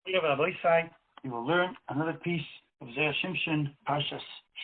You will learn another piece of Zeh Shimshon, Parshat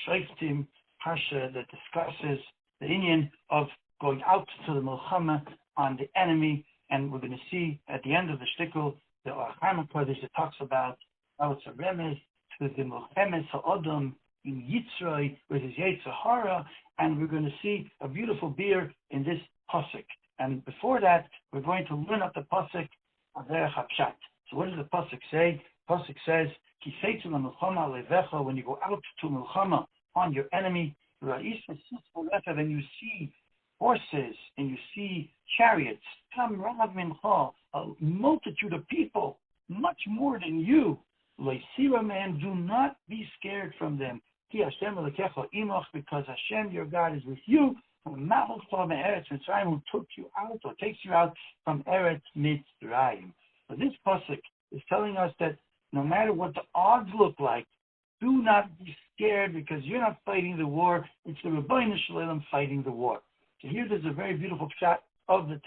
Shoftim, Parsha that discusses the inyan of going out to the Milchama on the enemy, and we're going to see at the end of the shtickle the Archana Kodesh that talks about how it's a remez to the Milchemes Ha'odom in Yitzray with his Yetzer Hara, and we're going to see a beautiful beer in this pasuk. And before that, we're going to learn up the pasuk of Derech HaPshat. So what does the pasuk say? Pasuk says, "Ki seitu l'milchama alevecha." When you go out to milchama on your enemy, and you see horses and you see chariots, kam rav mincha, a multitude of people, much more than you. Leisira, man, do not be scared from them. Ki Hashem elekecha imach, because Hashem your God is with you. From Eretz Mitzrayim, who took you out or takes you out from Eretz Mitzrayim. So this pasuk is telling us that no matter what the odds look like, do not be scared, because you're not fighting the war. It's the Rebbeinu Shalom fighting the war. So here there's a very beautiful shot of the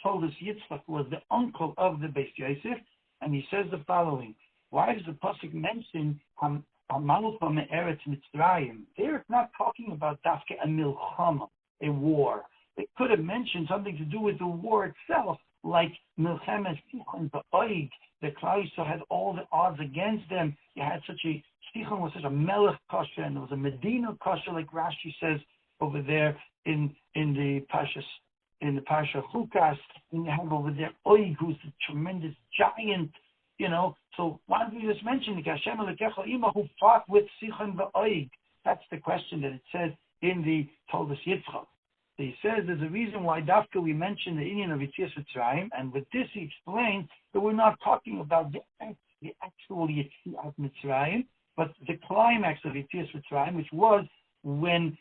told us Yitzchak was the uncle of the Beis Yosef, and he says the following. Why does the pasuk mention Hamalcha me'eretz Mitzrayim? There it's not talking about dafke a milchama, a war. It could have mentioned something to do with the war itself, like Milchemes Sichon Ba'oig. The Klal Yisrael had all the odds against them. You had Sichon was such a melech kasha, and there was a Medina kasha, like Rashi says over there in the Parsha Chukas. And you have over there Oig, who's a tremendous giant. So why don't we just mention the Hashem Elekecha Ima, who fought with Sichon Ba'oig? That's the question that it says in the Toldos Yitzchak. So he says there's a reason why Dafka we mentioned the Indian of Yetzias Mitzrayim, and with this he explains that we're not talking about the actual Yetzias Mitzrayim, but the climax of Yetzias Mitzrayim, which was when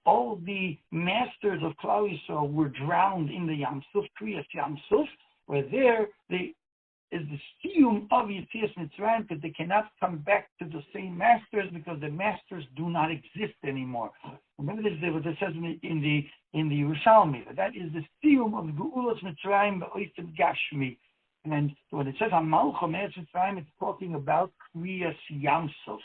all the masters of Klal Yisrael were drowned in the Yam Suf, Kriyas Yam Suf, where there is the siyum of Yetzias Mitzrayim, because they cannot come back to the same masters, because the masters do not exist anymore. Remember this, what it says in the Yerushalmi, that is the siyum of Geulas Mitzrayim Ba'oisim Gashmi. And when it says Hamalcha me'eretz Mitzrayim, it's talking about Kriyas Yam Suf.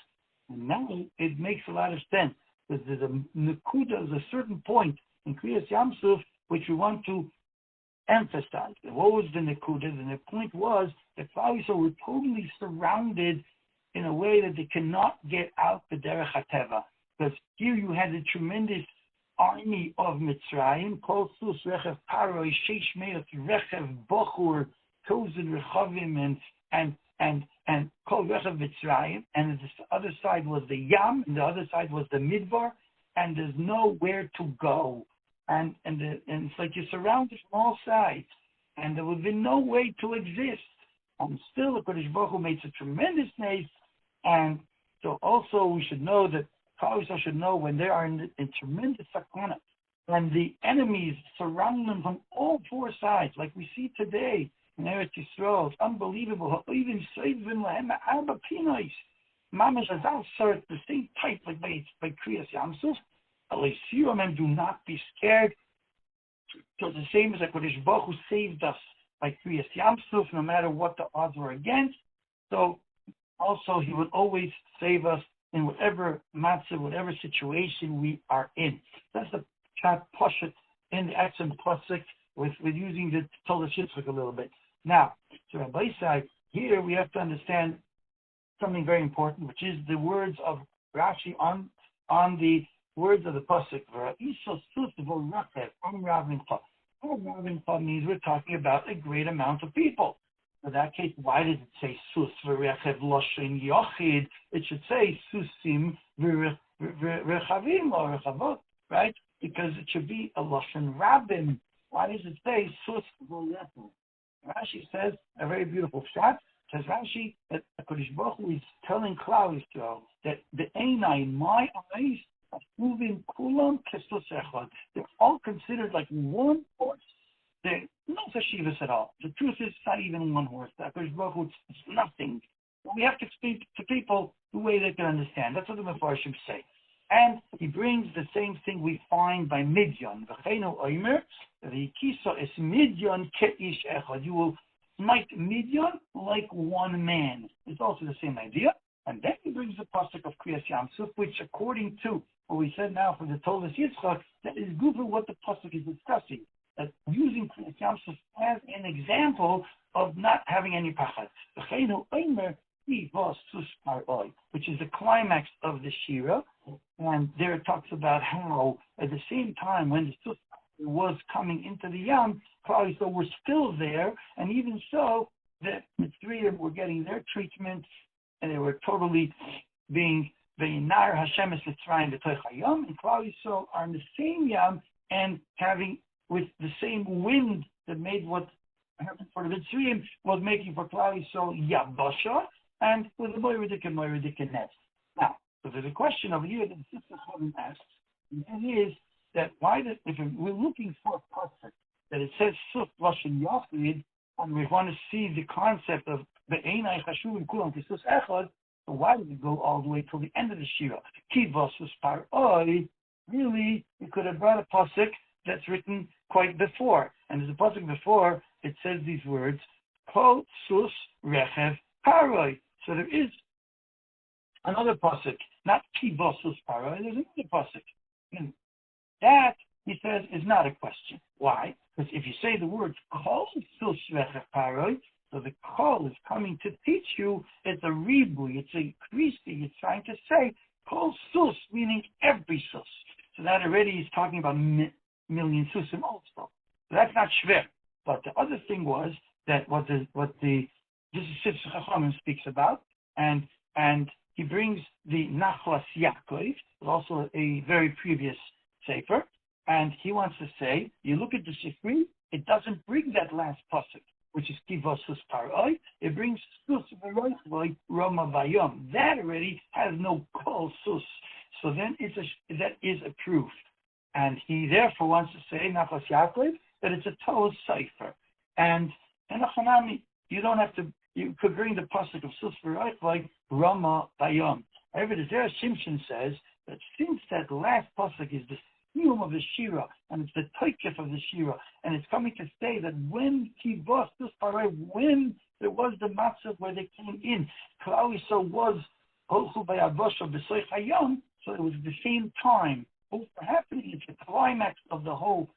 And now it makes a lot of sense. There's a nekuda, there's a certain point in Kriyas Yam Suf which we want to emphasize. What was the nekuda? And the point was that Klal Yisrael were totally surrounded in a way that they cannot get out the derech hateva. Because here you had a tremendous army of Mitzrayim, Kol Sus Rechev Paroi, Sheish Meot Rechev Bochur, Tozen Rechavim, and Kol Rechev Mitzrayim, and the other side was the Yam, and the other side was the Midbar, and there's nowhere to go. And it's like you're surrounded from all sides, and there would be no way to exist. And still, the Kodesh Baruch Hu made a tremendous nace, and so also we should know that Klal Yisrael should know when they are in tremendous sakana, and the enemies surround them from all four sides, like we see today in Eretz Yisrael. It's unbelievable. Even Seivim Lahem Arba Pinois, Mamash Azal Sert, the same type like by Kriyas Yam Suf. And do not be scared, because the same as like Kodesh Baruch Hu saved us by Kriyas Yam Suf, no matter what the odds were against. So also he would always save us in whatever matzah, whatever situation we are in. That's the chat pashat in the accent pasuk with using the Toldos Yitzchak a little bit. Now, so Rabbi side here we have to understand something very important, which is the words of Rashi on the words of the pasuk. Means we're talking about a great amount of people. In that case, why does it say sus v'rechev loshen yochid? It should say susim v'rechavim or rechavot, right? Because it should be a loshen rabim. Why does it say sus v'rechev? Rashi says a very beautiful shot. Says Rashi that Kodesh Baruch Hu is telling Klal Yisrael that the einai, my eyes, are moving kulam kesus echad. They're all considered like one horse. They're no chashivas at all. The truth is, it's not even one horse. That Kodesh Baruch Hu, it's nothing. We have to speak to people the way they can understand. That's what the Mefarshim say. And he brings the same thing we find by Midyan. V'cheinu oimer, v'yikisa es Midyan ke'ish echad. You will smite Midian like one man. It's also the same idea. And then he brings the pasuk of Kriyas Yam Suf, which according to what we said now from the Tolas Yitzchak, that is good for what the pasuk is discussing. That using Kriyas Yam Suf as an example of not having any pachad. Which is the climax of the Shira. And there it talks about how at the same time when the Suf was coming into the Yam, Klal Yisrael were still there, and even so, the Mitzrayim were getting their treatment, and they were totally being Veinar Hashem es Mitzrayim b'toich hayam, and Klal Yisrael are in the same Yam and having with the same wind that made what happened for the Mitzrayim was making for Klal Yisrael Yabasha, and with the Moiridik and Nets. Now, so there's a question over here that the Sister Chavim asks, and that is that if we're looking for a pasuk that it says Suf Lashon Yachid, and we want to see the concept of Be'enai Chashuvim Kulam Kisus Echad, so why did we go all the way till the end of the Shira? Kivasus Par'oi, really, we could have brought a pasuk that's written quite before. And there's a pasuk before, it says these words, Kol Sus Rechev Par'oi. So there is another pasuk, not Kivasus Par'oi, there's another pasuk. And that, he says, is not a question. Why? Because if you say the words Kol Sus Rechev Par'oi, so the Kol is coming to teach you it's a ribui, it's increasing, it's trying to say Kol Sus, meaning every Sus. So that already is talking about million Susim also. So that's not shver. But the other thing was that what the this is Sister Chachamim speaks about, and he brings the Nachlas Yaakov, also a very previous sefer, and he wants to say, you look at the Sifri, it doesn't bring that last pasuk, which is Kivasus Par'oi. It brings Sus V'roichvoi Roma Vayom. That already has no Kol Sus. So then that is a proof. And he therefore wants to say, Nachlas Yaakov, that it's a Toos Sefer. And Hanami, you don't have to, you could bring the pasuk of Sus V'roichvoi Roma Vayom. However, the Zera Shimshon says that since that last pasuk is the of the Shira, and it's the Toikef of the Shira, and it's coming to say that when Kivos, when there was the matzah where they came in, Klal Yisrael was Holchu Bayavosha B'Soich Hayom, so it was at the same time. Both were happening. It's the climax of the whole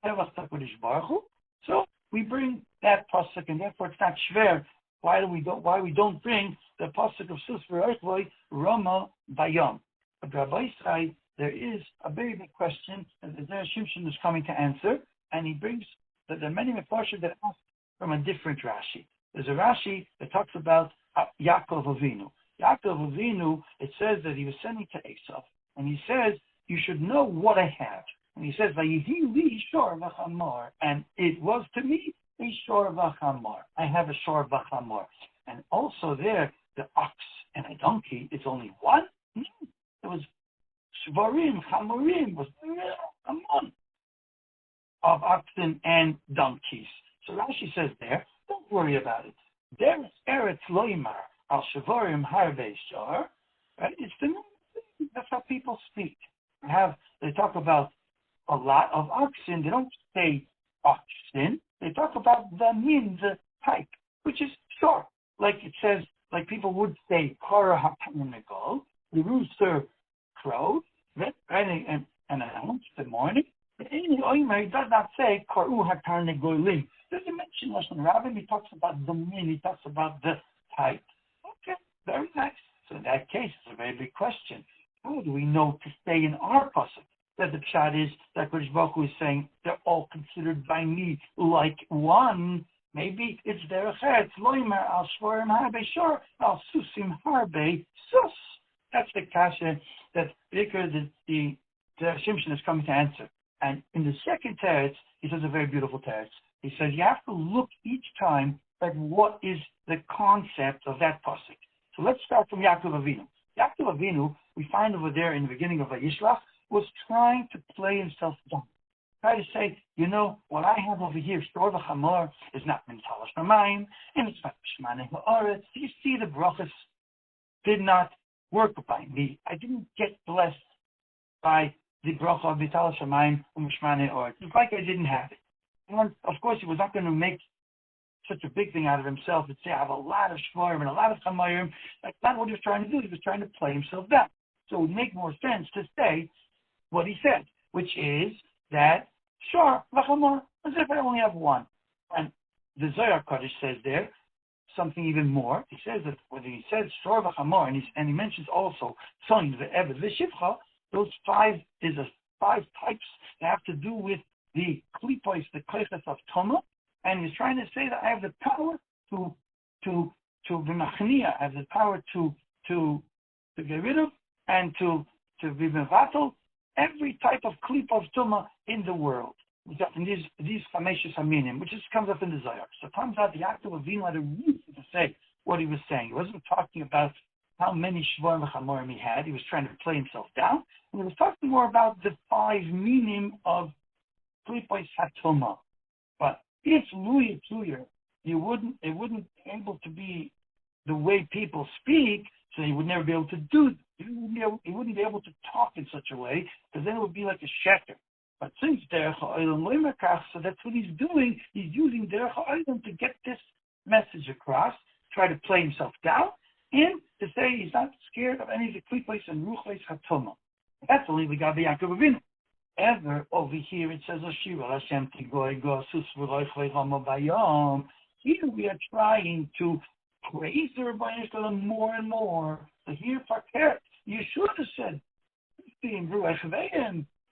Tevach HaKadosh Baruch Hu. So we bring that pasuk, and therefore it's not shver. Why we don't bring the pasuk of Sus V'Roichvoi Rama Bayom? But Rabbi Yisrael, there is a very big question that the Zera Shimshon is coming to answer, and he brings that there are many Mefarshim that ask from a different Rashi. There's a Rashi that talks about Yaakov Avinu. Yaakov Avinu, it says that he was sending to Esav, and he says, you should know what I have. And he says, Vayihi li shor v'chamor, and it was to me a shor v'chamor. I have a shor v'chamor. And also there, the ox and a donkey, it's only one? It was Shvarim, Chamorim, was a month of oxen and donkeys. So Rashi says there, don't worry about it. There is Eretz Loimar, al Shvarim Harbe Shor. Right? It's the normal thing. That's how people speak. They talk about a lot of oxen. They don't say oxen. They talk about the min, the type, which is short. Like it says, like people would say, Kara HaPanegol, the rooster crowed, right, and announced the morning. But in the Oimer, he does not say Karu HaTarnegolim. Doesn't mention Lashon Rabbi. He talks about the min. He talks about the type. Okay, very nice. So in that case, it's a very big question. How do we know to stay in our pasuk that the pshat is that Kodesh Baruch Hu is saying they're all considered by me like one? Maybe it's their It's Loimer al Shvorim Harbe Shor al Susim Harbe Sus. That's the kasha that the Shimshon is coming to answer. And in the second teretz, he says a very beautiful teretz. He says you have to look each time at what is the concept of that pasuk. So let's start from Yaakov Avinu. Yaakov Avinu, we find over there in the beginning of Vayishlach, was trying to play himself down. Try to say, what I have over here, Shor v'Chamor, is not Mentalash Namayim, and it's not Shmaneh Ha'aretz. You see, the brachas did not work by me. I didn't get blessed by the bracha of Mentalash Namayim and Shmaneh Ha'aretz. It's like I didn't have it. And of course, he was not going to make such a big thing out of himself and say, I have a lot of shvarim and a lot of chamayim. That's not what he was trying to do. He was trying to play himself down. So it would make more sense to say what he said, which is that, sure, v'chamor, as if I only have one. And the Zohar Kodesh says there something even more. He says that when he says shor v'chamor, and he mentions also son, ve'eved, v'shivcha, those five types that have to do with the klipos, the koiches of Toma, and he's trying to say that I have the power to b'machnia, I have the power to get rid of and to be mevatel every type of klip of Toma in the world. In these chameshes haminim, which comes up in the Zohar. So it comes out the Yaakov Avinu had a reason to say what he was saying. He wasn't talking about how many shvarim v'chamorim he had. He was trying to play himself down. And he was talking more about the five meaning of klipos hatoma. But if Louis Tuyer, it wouldn't be able to be the way people speak, so he would never be able to do it. He wouldn't be able to talk in such a way, because then it would be like a sheker. But since Derech HaOlam Loimakach, so that's what he's doing. He's using Derech HaOlam to get this message across, try to play himself down, and to say he's not scared of any of the klipos and ruchos hatoma. That's only we got the Yaakov Avinu. Ever over here it says Ashira Hashem Tigoy Gosus V'Roichlei Rama Bayom. Here we are trying to praise the Rebbeinu Shalom more and more. So here Fakert, you should have said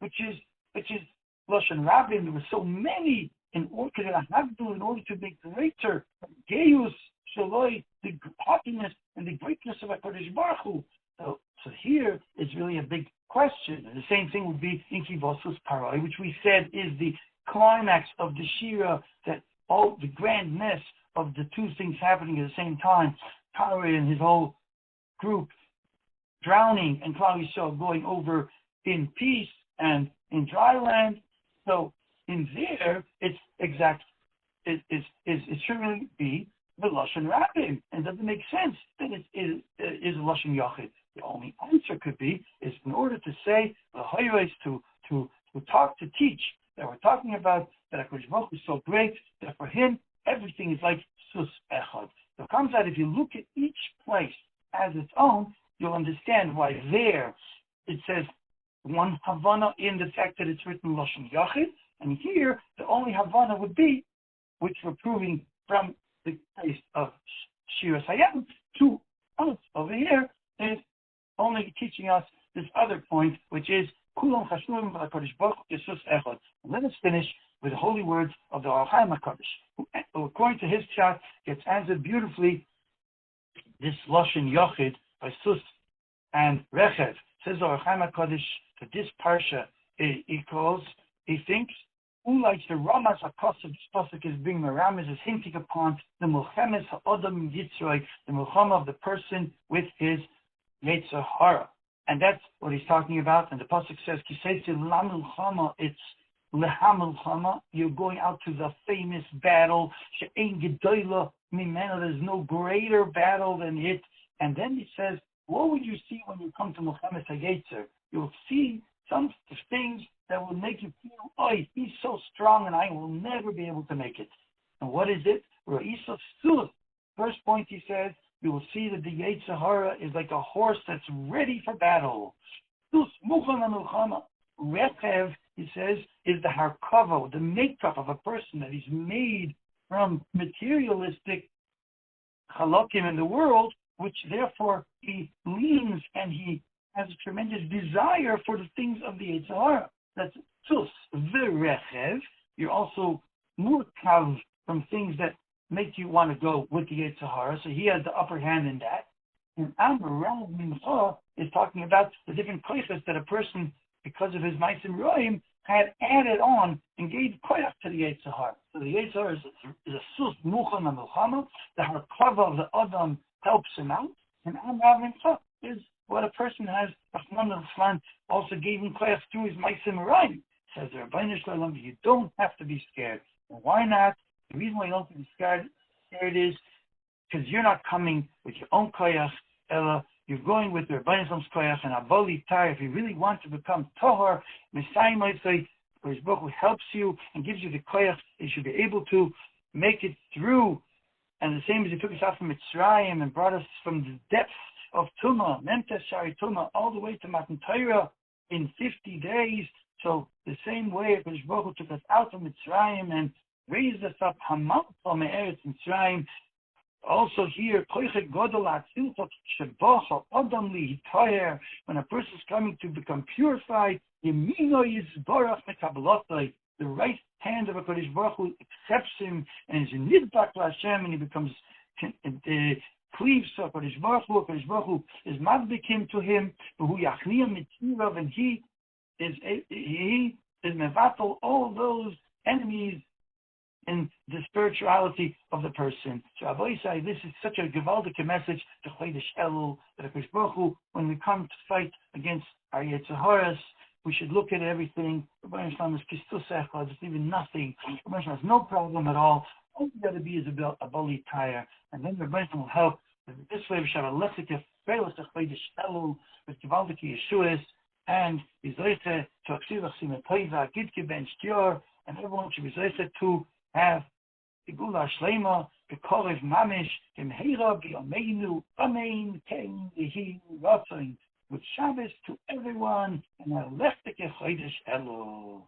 which is Lashon Rabin. There were so many in order to make greater Geus Shaloi, the happiness and the greatness of HaKadosh Baruch Hu. So here is really a big question. And the same thing would be in Kivosus Parai, which we said is the climax of the Shira, that all the grandness of the two things happening at the same time. Parai and his whole group drowning, and Klal Yisrael going over in peace and in dry land. So in there, it's exact. It should really be the Lashon Rabin, and it doesn't make sense that it is Lashon Yachid. The only answer could be is in order to say the highways to talk, to teach that we're talking about that HaKadosh Baruch Hu is so great that for him everything is like sus echad. So it comes out if you look at each place as its own, you'll understand why there it says one Havana in the fact that it's written Lashon Yachid, and here the only Havana would be, which we're proving from the case of Shira Hayam, to us over here is only teaching us this other point, which is Kulam Chashuvim V'HaKadosh Baruch Hu Yesus Echad. And let us finish with the holy words of the Or HaChaim HaKadosh, who according to his chat gets answered beautifully this Lashon Yachid by Sus and Rechev. Says the Or HaChaim HaKadosh that this parsha he thinks, like the Ramas HaKosov, this pasuk is being Meramis, is hinting upon the Mulchemes HaOdam Yitzroi, the Mulchama of the person with his Yetzer Hara. And that's what he's talking about. And the pasuk says, Kiseitze Lamulchama, it's Lehamulchama, you're going out to the famous battle, She'ein Gedoyla Mimena, there's no greater battle than it. And then he says, what would you see when you come to Mulchemes HaYetzer? You'll see some things that will make you feel, oh, he's so strong and I will never be able to make it. And what is it? Ra'isov Sus. First point he says, you will see that the Yetzer Hara is like a horse that's ready for battle. Sus Muchan HaMilchama. Rechev, he says, is the harkava, the makeup of a person that is made from materialistic halakim in the world, which therefore he leans and he has a tremendous desire for the things of the Yetzer Hara. That's tus v'rechev. You're also murkav from things that make you want to go with the Yetzer Hara. So he has the upper hand in that. And Amar Mincha is talking about the different koiches that a person, because of his ma'asim roim, had added on and gave koich to the Yetzer Hara. So the Yetzer Hara is a sus muchan milchama. The harkava of the adam helps him out. And Amar Mincha is what a person has, Rahman al-Flan, also gave him koich through his ma'asim roim. Says the Rebbeinu Shalom, you don't have to be scared. And why not? The reason why you don't have to be scared is because you're not coming with your own koich, Ella, you're going with the Rebbeinu Shalom's koich, and Aboli Tai, if you really want to become Tohar, Messiah might say, Baruch Hu helps you and gives you the koich, you should be able to make it through. And the same as He took us out from Mitzrayim and brought us from the depths of Tumah, Memtes Shari Tumah, all the way to Matan Torah in 50 days. So the same way HaKadosh Baruch Hu took us out from Mitzrayim and raised us up, Hamal Me'eretz Mitzrayim. Also here, when a person is coming to become purified, the right hand of HaKadosh Baruch Hu accepts him and is in Nidbak Hashem, and he becomes cleaves to HaKadosh Baruch Hu. HaKadosh Baruch Hu is madbikim to him, and he is mevatel all those enemies in the spirituality of the person. So Avoisai, this is such a gewaldige message to Chodesh Elul, that HaKadosh Baruch Hu, when we come to fight against our Yetzer Haras, we should look at everything. Rabbi Islam is kistusechla, there's even nothing. Rabbi Islam has no problem at all. All you got to be is a bali tire, and then Rabbi Islam will help. This way we should have a lessike, feilus to Chodesh Elul, with gewaldige Yeshuas, and Yisrael to Aksivach Simetoiva, Gidke Ben Shtior, and everyone should be Yisrael to have Igula Shlema, Bekorev Mamish, Imheira, Biomeinu, Amein, Ken, Yehi, Ratzoin, with Shabbos to everyone, and a Leftike Chodesh Elul.